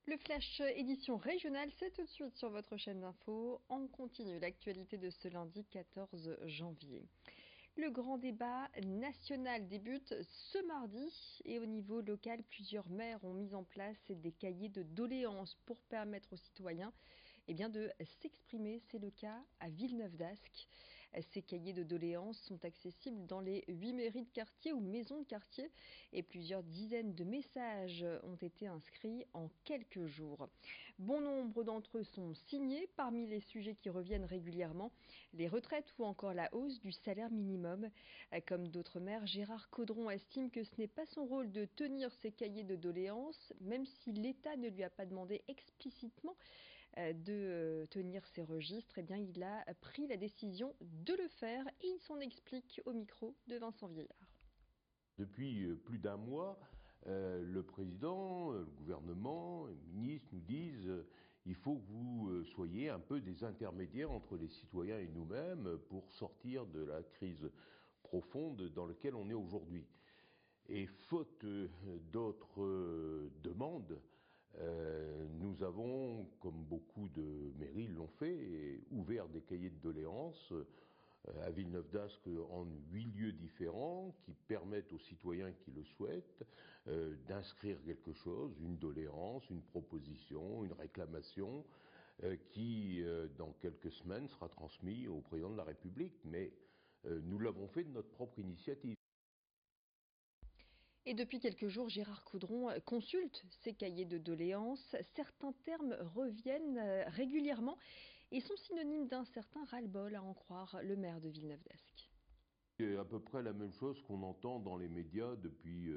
Le flash édition régionale, c'est tout de suite sur votre chaîne d'info. On continue l'actualité de ce lundi 14 janvier. Le grand débat national débute ce mardi et au niveau local, plusieurs maires ont mis en place des cahiers de doléances pour permettre aux citoyens de s'exprimer. C'est le cas à Villeneuve-d'Ascq. Ces cahiers de doléances sont accessibles dans les 8 mairies de quartier ou maisons de quartier et plusieurs dizaines de messages ont été inscrits en quelques jours. Bon nombre d'entre eux sont signés. Parmi les sujets qui reviennent régulièrement, les retraites ou encore la hausse du salaire minimum. Comme d'autres maires, Gérard Caudron estime que ce n'est pas son rôle de tenir ces cahiers de doléances, même si l'État ne lui a pas demandé explicitement de tenir ces registres. Eh bien, il a pris la décision de le faire et il s'en explique au micro de Vincent Vieillard. Depuis plus d'un mois, le président, le gouvernement, les ministres nous disent il faut que vous soyez un peu des intermédiaires entre les citoyens et nous-mêmes pour sortir de la crise profonde dans laquelle on est aujourd'hui. Et faute d'autres demandes, nous avons, comme beaucoup de mairies l'ont fait, ouvert des cahiers de doléances à Villeneuve-d'Ascq en 8 lieux différents qui permettent aux citoyens qui le souhaitent d'inscrire quelque chose, une doléance, une proposition, une réclamation qui, dans quelques semaines, sera transmise au président de la République. Mais nous l'avons fait de notre propre initiative. Et depuis quelques jours, Gérard Caudron consulte ces cahiers de doléances. Certains termes reviennent régulièrement et sont synonymes d'un certain ras-le-bol, à en croire le maire de Villeneuve-d'Ascq. C'est à peu près la même chose qu'on entend dans les médias depuis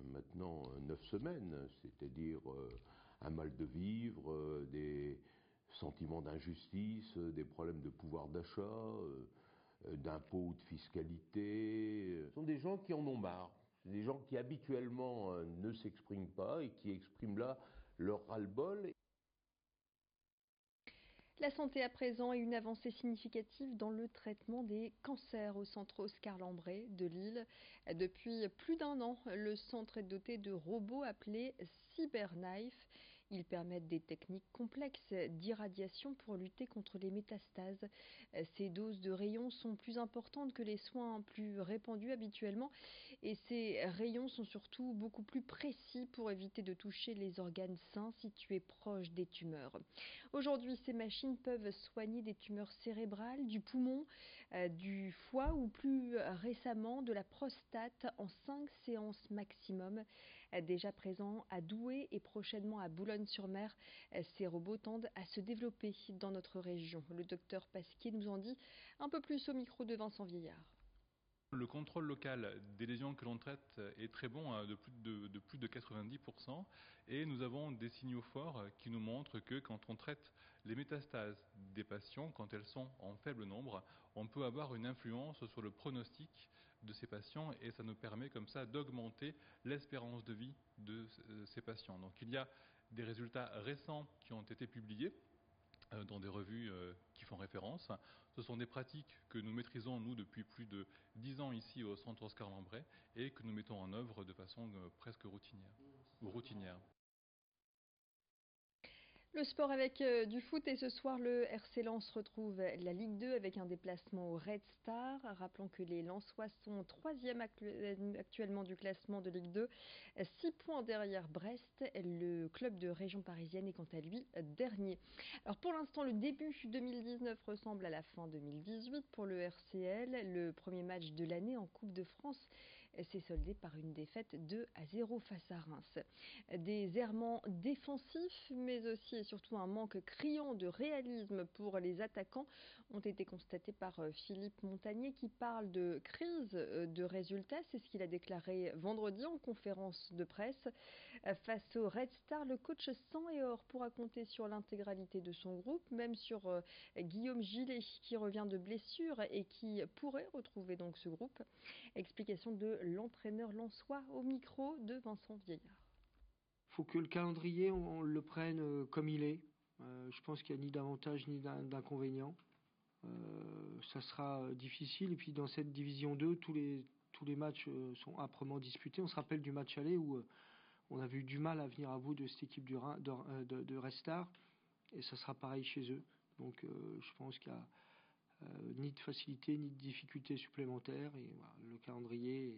maintenant 9 semaines, c'est-à-dire un mal de vivre, des sentiments d'injustice, des problèmes de pouvoir d'achat, d'impôts ou de fiscalité. Ce sont des gens qui en ont marre. Des gens qui habituellement ne s'expriment pas et qui expriment là leur ras-le-bol. La santé à présent et une avancée significative dans le traitement des cancers au centre Oscar Lambret de Lille. Depuis plus d'un an, le centre est doté de robots appelés CyberKnife. Ils permettent des techniques complexes d'irradiation pour lutter contre les métastases. Ces doses de rayons sont plus importantes que les soins plus répandus habituellement et ces rayons sont surtout beaucoup plus précis pour éviter de toucher les organes sains situés proches des tumeurs. Aujourd'hui, ces machines peuvent soigner des tumeurs cérébrales, du poumon, du foie ou plus récemment de la prostate en 5 séances maximum. Déjà présents à Douai et prochainement à Boulogne-sur-Mer, ces robots tendent à se développer dans notre région. Le docteur Pasquier nous en dit un peu plus au micro de Vincent Vieillard. Le contrôle local des lésions que l'on traite est très bon, de plus de 90%, et nous avons des signaux forts qui nous montrent que quand on traite les métastases des patients, quand elles sont en faible nombre, on peut avoir une influence sur le pronostic de ces patients et ça nous permet comme ça d'augmenter l'espérance de vie de ces patients. Donc il y a des résultats récents qui ont été publiés dans des revues qui font référence. Ce sont des pratiques que nous maîtrisons, nous, depuis plus de 10 ans ici au centre Oscar Lambret et que nous mettons en œuvre de façon presque routinière. Le sport avec du foot et ce soir le RC Lens retrouve la Ligue 2 avec un déplacement au Red Star. Rappelons que les Lensois sont 3e actuellement du classement de Ligue 2, 6 points derrière Brest. Le club de région parisienne est quant à lui dernier. Alors pour l'instant le début 2019 ressemble à la fin 2018 pour le RCL. Le premier match de l'année en Coupe de France s'est soldé par une défaite 2-0 face à Reims. Des errements défensifs mais aussi et surtout un manque criant de réalisme pour les attaquants ont été constatés par Philippe Montagnier qui parle de crise de résultats. C'est ce qu'il a déclaré vendredi en conférence de presse. Face au Red Star, le coach sang et or pourra compter sur l'intégralité de son groupe, même sur Guillaume Gillet qui revient de blessure et qui pourrait retrouver donc ce groupe. Explication de l'entraîneur lensois au micro de Vincent Vieillard. Il faut que le calendrier, on le prenne comme il est. Je pense qu'il n'y a ni d'avantage ni d'inconvénient. Ça sera difficile. Et puis dans cette division 2, tous les matchs sont âprement disputés. On se rappelle du match aller où on avait eu du mal à venir à bout de cette équipe de Restart, et ça sera pareil chez eux. Donc je pense qu'il y a ni de facilité ni de difficulté supplémentaire, et voilà, le calendrier,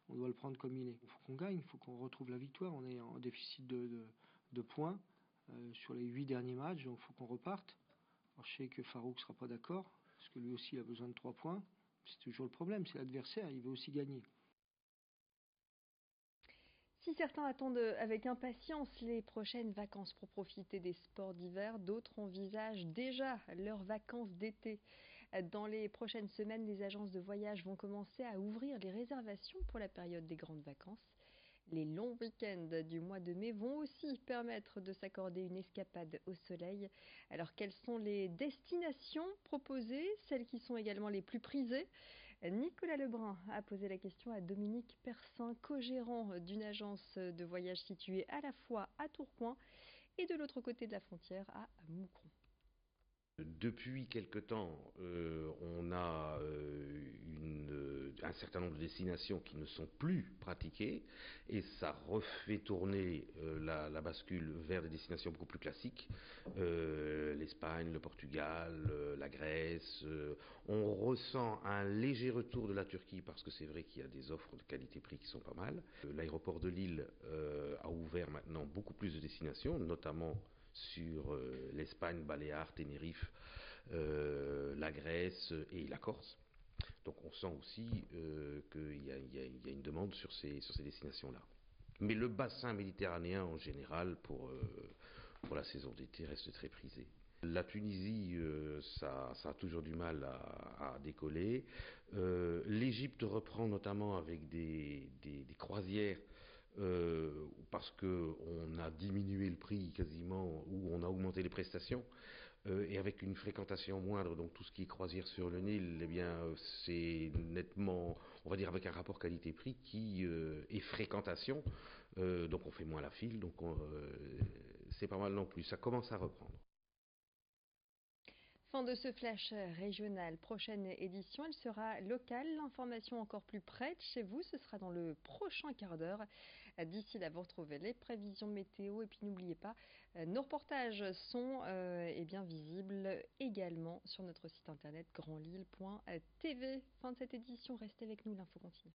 on doit le prendre comme il est. Il faut qu'on gagne, il faut qu'on retrouve la victoire. On est en déficit de points sur les 8 derniers matchs, donc il faut qu'on reparte. Alors, je sais que Farouk ne sera pas d'accord, parce que lui aussi il a besoin de 3 points. C'est toujours le problème, c'est l'adversaire, il veut aussi gagner. Si certains attendent avec impatience les prochaines vacances pour profiter des sports d'hiver, d'autres envisagent déjà leurs vacances d'été. Dans les prochaines semaines, les agences de voyage vont commencer à ouvrir les réservations pour la période des grandes vacances. Les longs week-ends du mois de mai vont aussi permettre de s'accorder une escapade au soleil. Alors, quelles sont les destinations proposées, celles qui sont également les plus prisées ? Nicolas Lebrun a posé la question à Dominique Persin, co-gérant d'une agence de voyage située à la fois à Tourcoing et de l'autre côté de la frontière à Moucron. Depuis quelque temps, on a un certain nombre de destinations qui ne sont plus pratiquées, et ça refait tourner la bascule vers des destinations beaucoup plus classiques. L'Espagne, le Portugal, la Grèce. On ressent un léger retour de la Turquie, parce que c'est vrai qu'il y a des offres de qualité-prix qui sont pas mal. L'aéroport de Lille a ouvert maintenant beaucoup plus de destinations, notamment sur l'Espagne, Baléares, Tenerife, la Grèce et la Corse. Donc on sent aussi qu'il y a une demande sur ces destinations-là. Mais le bassin méditerranéen en général pour la saison d'été reste très prisé. La Tunisie, ça a toujours du mal à décoller. L'Égypte reprend notamment avec des croisières, parce qu'on a diminué le prix quasiment, ou on a augmenté les prestations, et avec une fréquentation moindre, donc tout ce qui est croisière sur le Nil, eh bien c'est nettement, on va dire, avec un rapport qualité-prix qui est fréquentation, donc on fait moins la file, donc c'est pas mal non plus, ça commence à reprendre. Fin de ce flash régional. Prochaine édition, elle sera locale. L'information encore plus près de chez vous, ce sera dans le prochain quart d'heure. D'ici là, vous retrouvez les prévisions météo. Et puis n'oubliez pas, nos reportages sont bien visibles également sur notre site internet grandlille.tv. Fin de cette édition, restez avec nous, l'info continue.